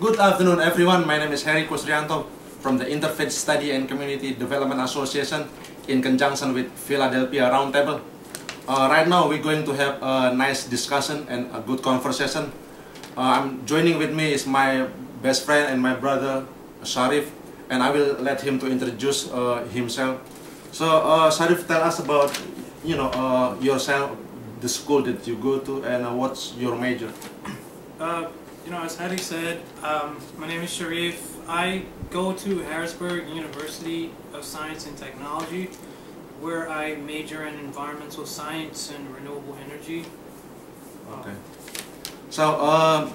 Good afternoon, everyone. My name is Harry Kusrianto from the Interfaith Study and Community Development Association in conjunction with Philadelphia Roundtable. Right now, we're going to have a nice discussion and a good conversation. Joining with me is my best friend and my brother, Syarif, and I will let him to introduce himself. So, Syarif, tell us about yourself, the school that you go to, and what's your major. As Harry said, my name is Syarif. I go to Harrisburg University of Science and Technology, where I major in environmental science and renewable energy. Okay. So,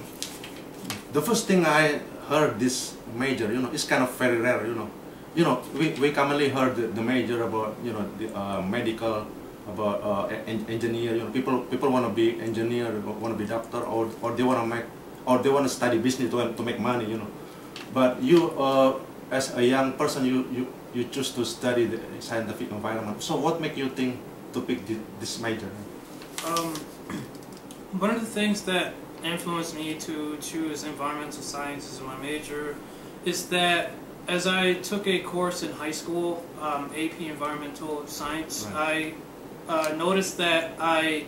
the first thing I heard this major, it's kind of very rare, we commonly heard the major about, the medical, about engineer, people want to be engineer, want to be doctor, or they want to make, or they want to study business to make money, But you, as a young person, you choose to study the scientific environment. So what make you think to pick this major? One of the things that influenced me to choose environmental science as my major is that as I took a course in high school, AP Environmental Science, right. I noticed that I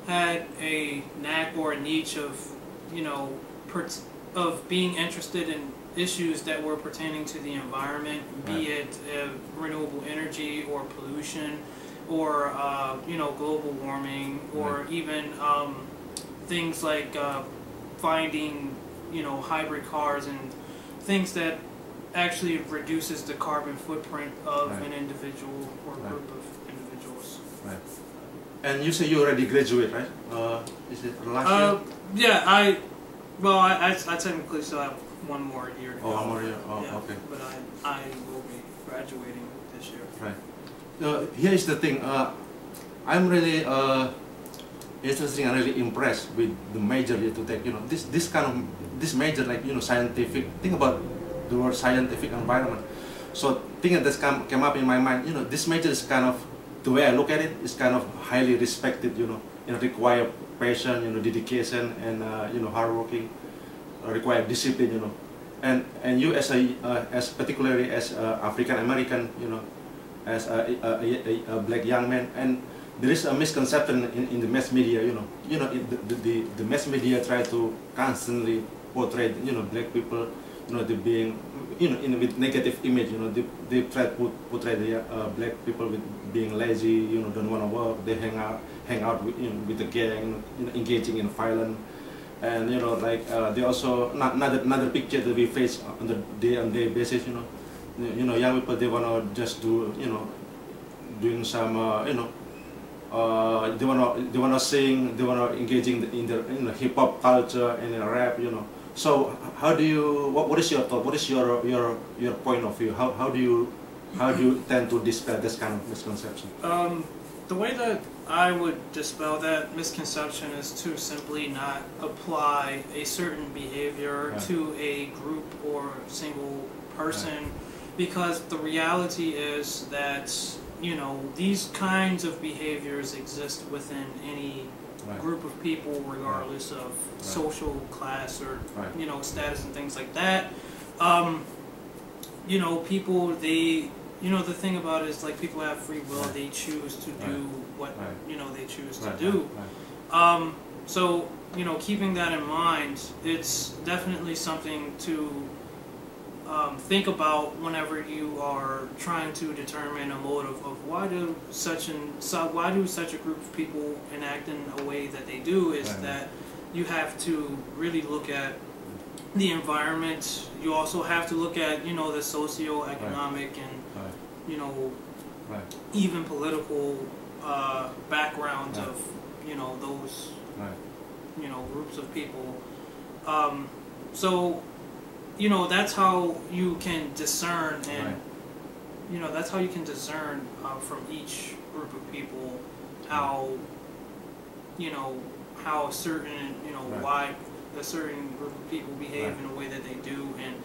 had a knack or a niche of, of being interested in issues that were pertaining to the environment, right. be it renewable energy or pollution, or global warming, or right. even things like finding hybrid cars and things that actually reduces the carbon footprint of right. an individual or right. group of individuals. Right. And you say you already graduate, right? Is it last year? Yeah, I technically still have one more year to go. Oh, one more year. Oh, yeah, okay. But I will be graduating this year. Right. Here is the thing. I'm really interested and really impressed with the major you to take. This major, like scientific. Think about the word scientific environment. So thing that came up in my mind. This major is kind of, the way I look at it, is kind of highly respected. It require passion, dedication, and hard working. Require discipline. And you as particularly as African American, as a black young man, and there is a misconception in the mass media. The mass media try to constantly portray black people, they being with negative image. They try to portray the black people with being lazy, don't want to work. They hang out with the gang, engaging in violence. And they also another picture that we face on the day-on-day basis. Young people, they wanna just do doing some they wanna sing, they wanna engaging in the hip hop culture and rap. So how do you what is your thought? What is your point of view? How do you tend to dispel this kind of misconception? The way that I would dispel that misconception is to simply not apply a certain behavior right. to a group or single person, right. because the reality is that these kinds of behaviors exist within any right. group of people, regardless right. of right. social class or right. status and things like that. People, they the thing about it is, like, people have free will. right. They choose to do right. what right. they choose right. to do. Right. So keeping that in mind, it's definitely something to think about whenever you are trying to determine a motive of why do such a group of people enact in a way that they do. Is right. that you have to really look at the environment. You also have to look at the socio-economic right. and right. even political background right. of those right. groups of people. So that's how you can discern, and right. that's how you can discern from each group of people how how a certain right. why a certain group of people behave right. in a way that they do, and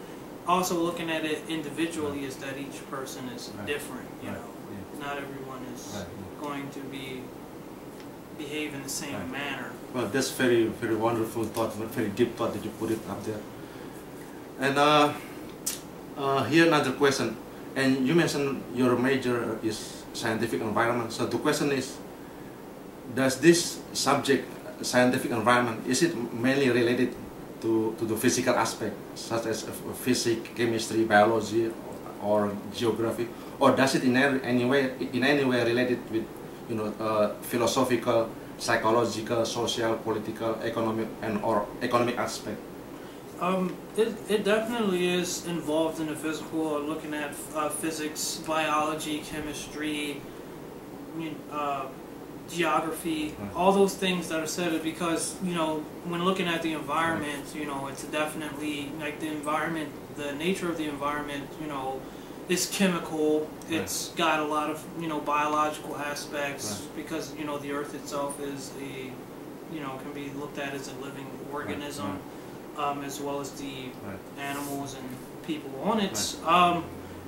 also looking at it individually is that each person is right. different. Right. Yeah. Not everyone is right. going to behave in the same right. manner. Well, that's very, very wonderful thought, very deep thought that you put it up there. And here another question. And you mentioned your major is scientific environment. So the question is, does this subject, scientific environment, is it mainly related to the physical aspect, such as physics, chemistry, biology, or geography, or does it in any way related with, you know, philosophical, psychological, social, political, economic, and or economic aspect? It definitely is involved in the physical, looking at physics, biology, chemistry, geography, right. all those things that are said, because, you know, when looking at the environment, you know, it's definitely like the environment, the nature of the environment, you know, is chemical. It's got a lot of, you know, biological aspects, because, you know, the earth itself is a, you know, can be looked at as a living organism, as well as the animals and people on it.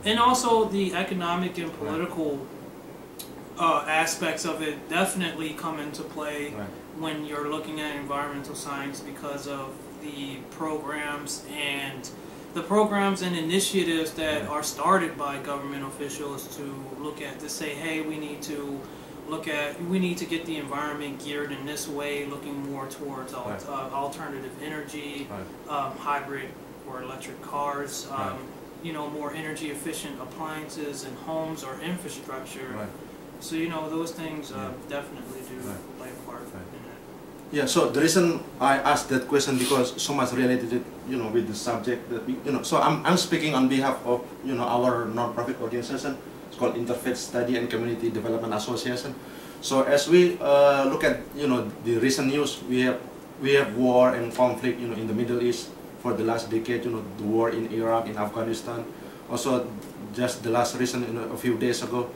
And also the economic and political aspects of it definitely come into play when you're looking at environmental science, because of the programs and initiatives that are started by government officials to look at, to say, hey, we need to get the environment geared in this way, looking more towards alternative energy, hybrid or electric cars, you know, more energy efficient appliances in homes or infrastructure. So, you know, those things definitely do play a part in it. Yeah, so the reason I asked that question, because so much related, you know, with the subject that we, you know, so I'm speaking on behalf of, you know, our non-profit organization. It's called Interfaith Study and Community Development Association. So as we look at, you know, the recent news, we have war and conflict, you know, in the Middle East for the last decade. You know, the war in Iraq, in Afghanistan. Also, just the last recent, you know, a few days ago,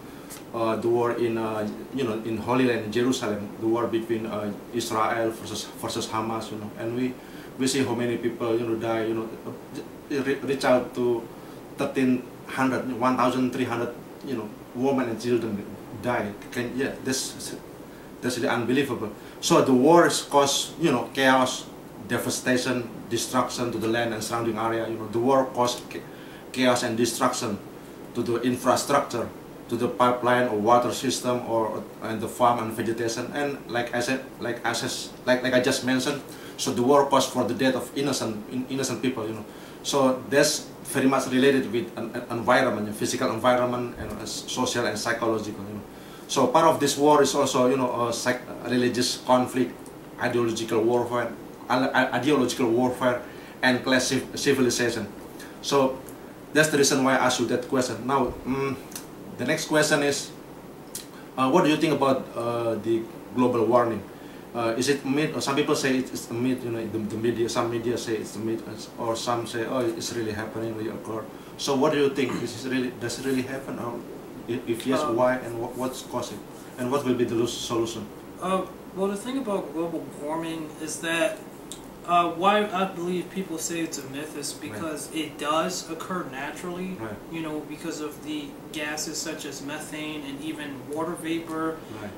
the war in you know, in Holy Land, in Jerusalem, the war between Israel versus Hamas, you know, and we see how many people, you know, die, you know, reach out to 1,300, you know, women and children die. That's really unbelievable. So the wars cause, you know, chaos, devastation, destruction to the land and surrounding area. You know, the war caused chaos and destruction to the infrastructure, to the pipeline or water system, and the farm and vegetation. And like I said, like I just mentioned, so the war caused for the death of innocent people. You know, so that's very much related with an environment, physical environment, and social and psychological. You know, so part of this war is also, you know, religious conflict, ideological warfare, and class civilization. So that's the reason why I asked you that question. Now, the next question is, what do you think about the global warming? Is it myth, or some people say it's a myth? You know, the media, some media say it's a myth, or some say, oh, it's really happening, really occur. So what do you think? Does it really happen, or if yes, why, and what's causing, and what will be the solution? Well, the thing about global warming is that why I believe people say it's a myth is because it does occur naturally, you know, because of the gases such as methane and even water vapor.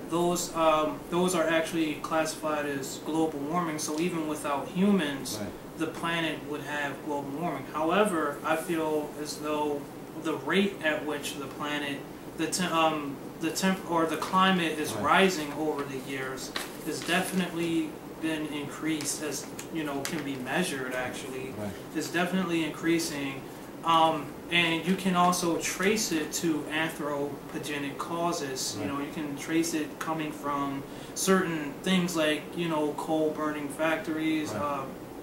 Those are actually classified as global warming. So even without humans, the planet would have global warming. However, I feel as though the rate at which the planet, the climate is rising over the years has definitely been increased, as you know, can be measured actually. It's definitely increasing, and you can also trace it to anthropogenic causes. You know, you can trace it coming from certain things like, you know, coal burning factories,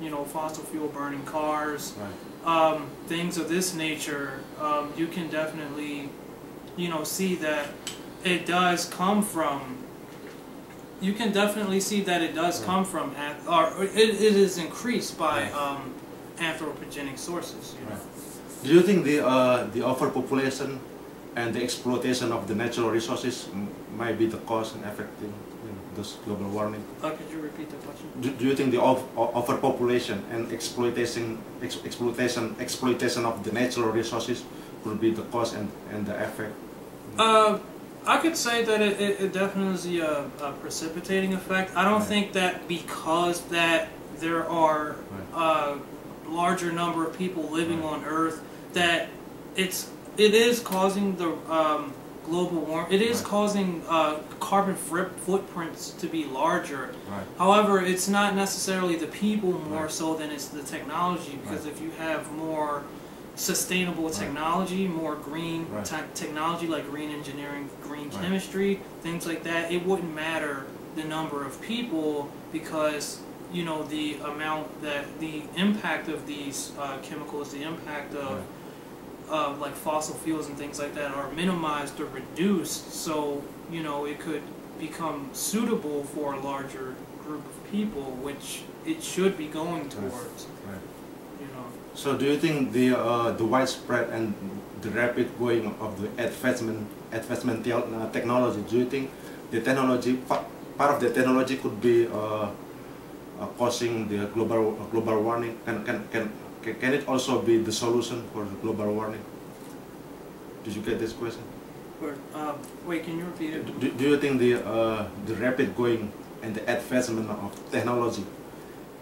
you know, fossil fuel burning cars, things of this nature. You can definitely, you know, see that it does come from. You can definitely see that it does come from, or it is increased by anthropogenic sources. You know? Do you think the overpopulation and the exploitation of the natural resources might be the cause and affecting, you know, this global warming? Could you repeat the question? Do you think the overpopulation and exploitation of the natural resources could be the cause and the effect? I could say that it definitely is a precipitating effect. I don't think that because that there are larger number of people living on Earth, that it is causing the global warming. It is causing carbon footprints to be larger. However, it's not necessarily the people more so than it's the technology, because if you have more sustainable technology, more green technology like green engineering, green chemistry, things like that, it wouldn't matter the number of people, because you know the impact of these chemicals, the impact of like fossil fuels and things like that are minimized or reduced, so you know it could become suitable for a larger group of people, which it should be going towards. You know. So do you think the widespread and the rapid going of the advancement technology, do you think the technology, part of the technology could be causing the global warming? Can it also be the solution for the global warming? Did you get this question? Wait, can you repeat it? Do you think the rapid going and the advancement of technology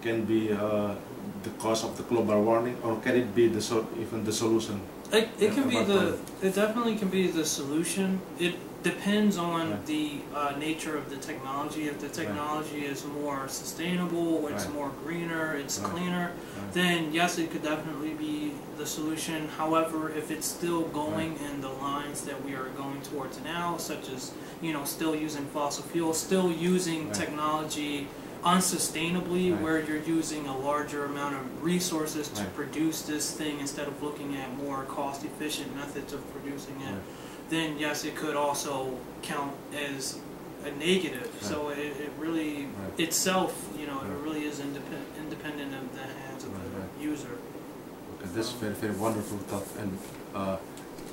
can be the cause of the global warming, or can it be even the solution? It can be it definitely can be the solution. It depends on the nature of the technology. If the technology is more sustainable, it's more greener, it's cleaner, then yes, it could definitely be the solution. However, if it's still going in the lines that we are going towards now, such as, you know, still using fossil fuels, still using technology unsustainably, where you're using a larger amount of resources to produce this thing instead of looking at more cost-efficient methods of producing it, then yes, it could also count as a negative. So it really itself, you know, it really is independent of the hands of the user. Okay, that's very wonderful thought, and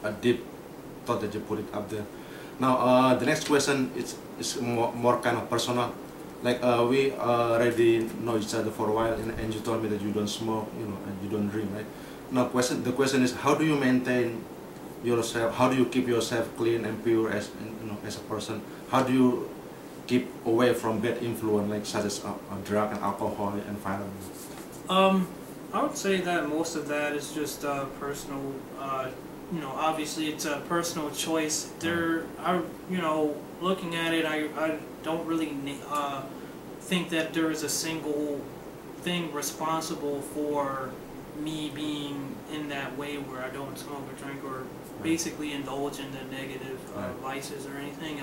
a deep thought that you put it up there. Now the next question is more kind of personal. Like we already know each other for a while, and you told me that you don't smoke, you know, and you don't drink, right? Now, the question is, how do you maintain yourself? How do you keep yourself clean and pure as, you know, as a person? How do you keep away from bad influence, like such as drug and alcohol and violence? I would say that most of that is just personal. You know, obviously it's a personal choice. You know, looking at it, I don't really think that there is a single thing responsible for me being in that way where I don't smoke or drink or basically indulge in the negative vices or anything.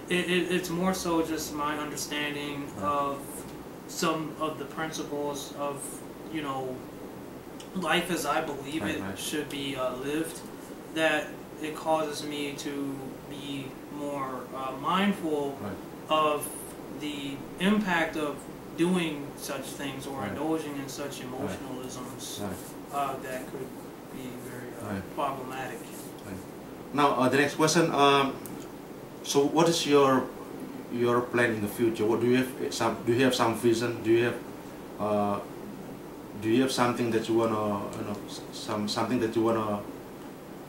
It's more so just my understanding of some of the principles of, you know, life as I believe it should be lived, that it causes me to be more mindful of the impact of doing such things or indulging in such emotionalisms that could be very problematic. Now the next question. So what is your plan in the future? What do you have? Do you have some vision? Do you have something that you wanna, you know, something that you wanna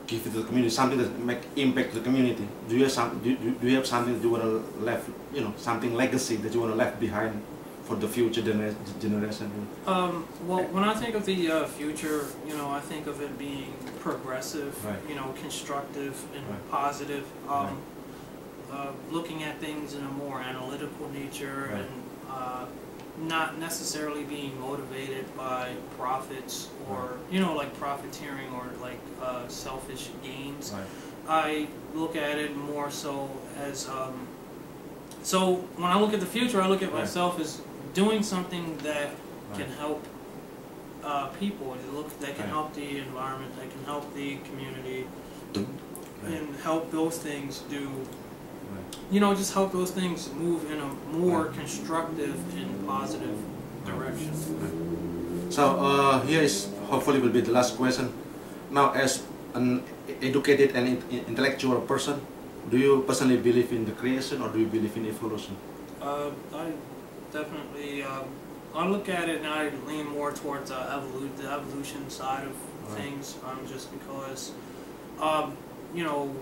give to the community, something that make impact to the community? Do you have something that you wanna left, you know, something legacy that you wanna left behind for the future generation? Well, when I think of the future, you know, I think of it being progressive, you know, constructive and positive. Looking at things in a more analytical nature and not necessarily being motivated by profits or, you know, like profiteering or like selfish gains. I look at it more so as, so when I look at the future, I look at myself as doing something that can help people, that can help the environment, that can help the community, and help those things do, you know, just help those things move in a more constructive and positive direction. So here is hopefully will be the last question. Now, as an educated and intellectual person, do you personally believe in the creation or do you believe in evolution? I definitely, I look at it and I lean more towards the evolution side of things, just because, you know,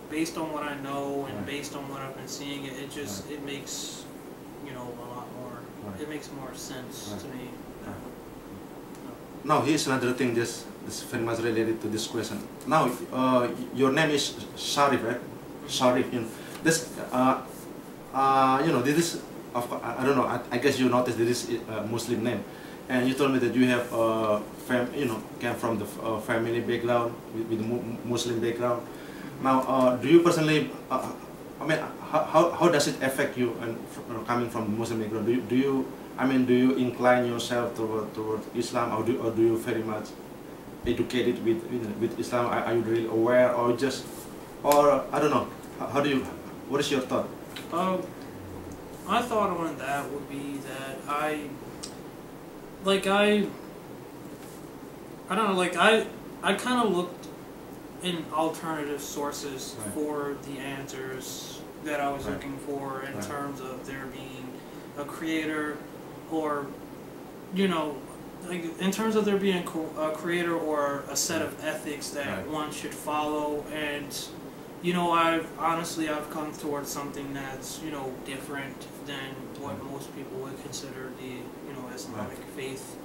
based on what I know and based on what I've been seeing, it makes, you know, a lot more, it makes more sense to me. now here's another thing. This very much related to this question. Now, your name is Syarif, right? Syarif. You know, this. You know, this is. I don't know. I guess you noticed this is a Muslim name, and you told me that you have you know, came from the family background with Muslim background. Now, do you personally? I mean, how does it affect you and coming from the Muslim background? Do you I mean, do you incline yourself toward Islam, or do you very much educated with Islam? Are you really aware, or just, or I don't know? How do you? What is your thought? My thought on that would be that I don't know, like I kind of looked in alternative sources for the answers that I was looking for in terms of there being a creator, or, you know, like in terms of there being a creator or a set of ethics that one should follow. And, you know, I've come towards something that's, you know, different than what most people would consider the, you know, Islamic faith.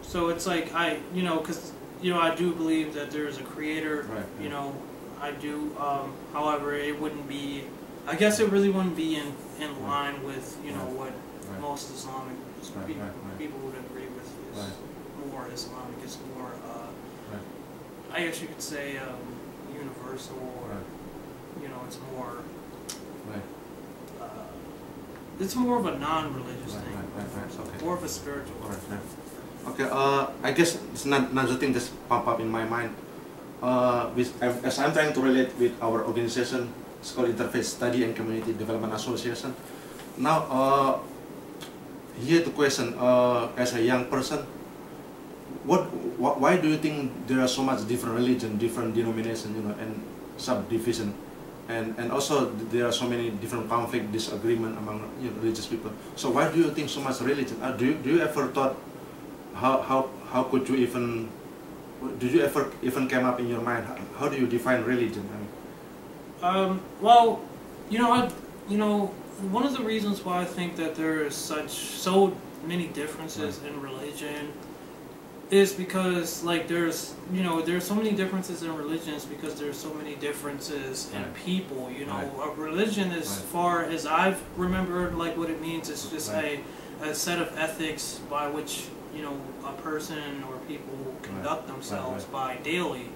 So it's like you know, because, you know, I do believe that there is a creator. You know, I do. However, it wouldn't be. I guess it really wouldn't be in line with, you know, what most Islamic people would agree with is more Islamic. It's more, I guess you could say, universal, or, you know, it's more, it's more of a non-religious thing, more of a spiritual. Okay, I guess it's another thing that's pop up in my mind. As I'm trying to relate with our organization, it's called Interfaith Study and Community Development Association. Now, here the question, as a young person, why do you think there are so much different religion, different denomination, you know, and subdivision, and also there are so many different conflict, disagreement among, you know, religious people? So why do you think so much religion? Do you ever thought how could you even, did you ever even came up in your mind, how do you define religion? I mean, well, you know, one of the reasons why I think that there is so many differences in religion is because, like, there's so many differences in religions because there's so many differences in people. You know, a religion, as far as I've remembered, like, what it means is just a set of ethics by which, you know, a person or people conduct themselves by daily.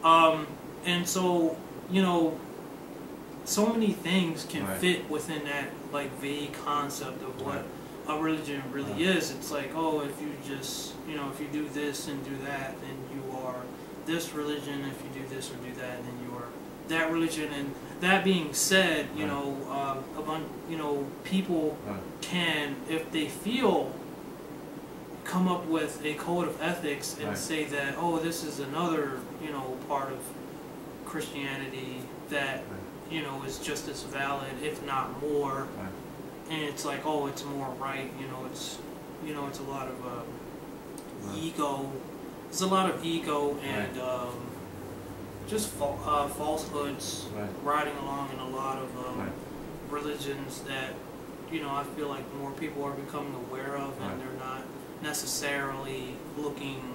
And so, you know, so many things can fit within that, like, vague concept of what a religion really is. It's like, oh, if you just, you know, if you do this and do that, then you are this religion. If you do this or do that, then you are that religion. And that being said, you know, you know, people can, if they feel, come up with a code of ethics and say that, oh, this is another, you know, part of Christianity that, you know, is just as valid, if not more. And it's like, oh, it's more right. You know, it's a lot of ego. There's a lot of ego and just falsehoods riding along in a lot of religions that, you know, I feel like more people are becoming aware of, and they're not necessarily looking,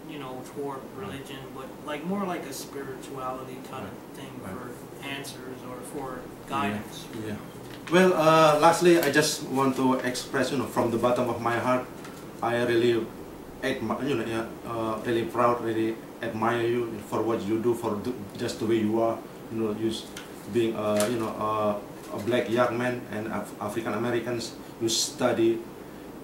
you know, toward religion, but like more like a spirituality kind of thing for answers or for guidance. Well, lastly, I just want to express, you know, from the bottom of my heart, I really admire, you know, really proud, really admire you for what you do, for just the way you are, you know, you being, you know, a black young man and African Americans. You study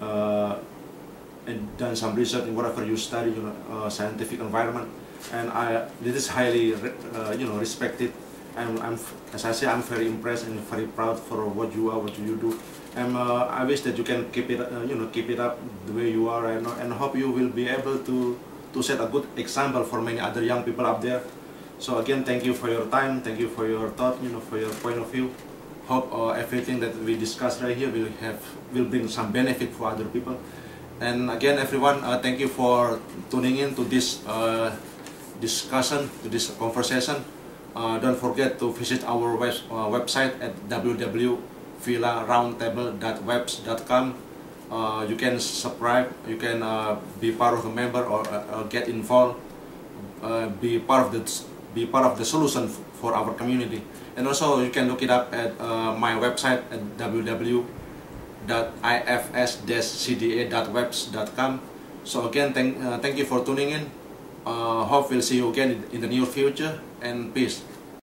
and done some research in whatever you study, you know, scientific environment, and this is highly, you know, respected. And as I say, I'm very impressed and very proud for what you are, what you do. And I wish that you can keep it, you know, keep it up the way you are, and hope you will be able to set a good example for many other young people up there. So again, thank you for your time, thank you for your thought, you know, for your point of view. Hope everything that we discussed right here will bring some benefit for other people. And again, everyone, thank you for tuning in to this discussion, to this conversation. Don't forget to visit our website at www.villaroundtable.webs.com. You can subscribe, you can be part of a member, or get involved, be part of the solution for our community. And also you can look it up at my website at www.ifs-cda.webs.com. So again, thank you for tuning in. Hope we'll see you again in the near future, and peace.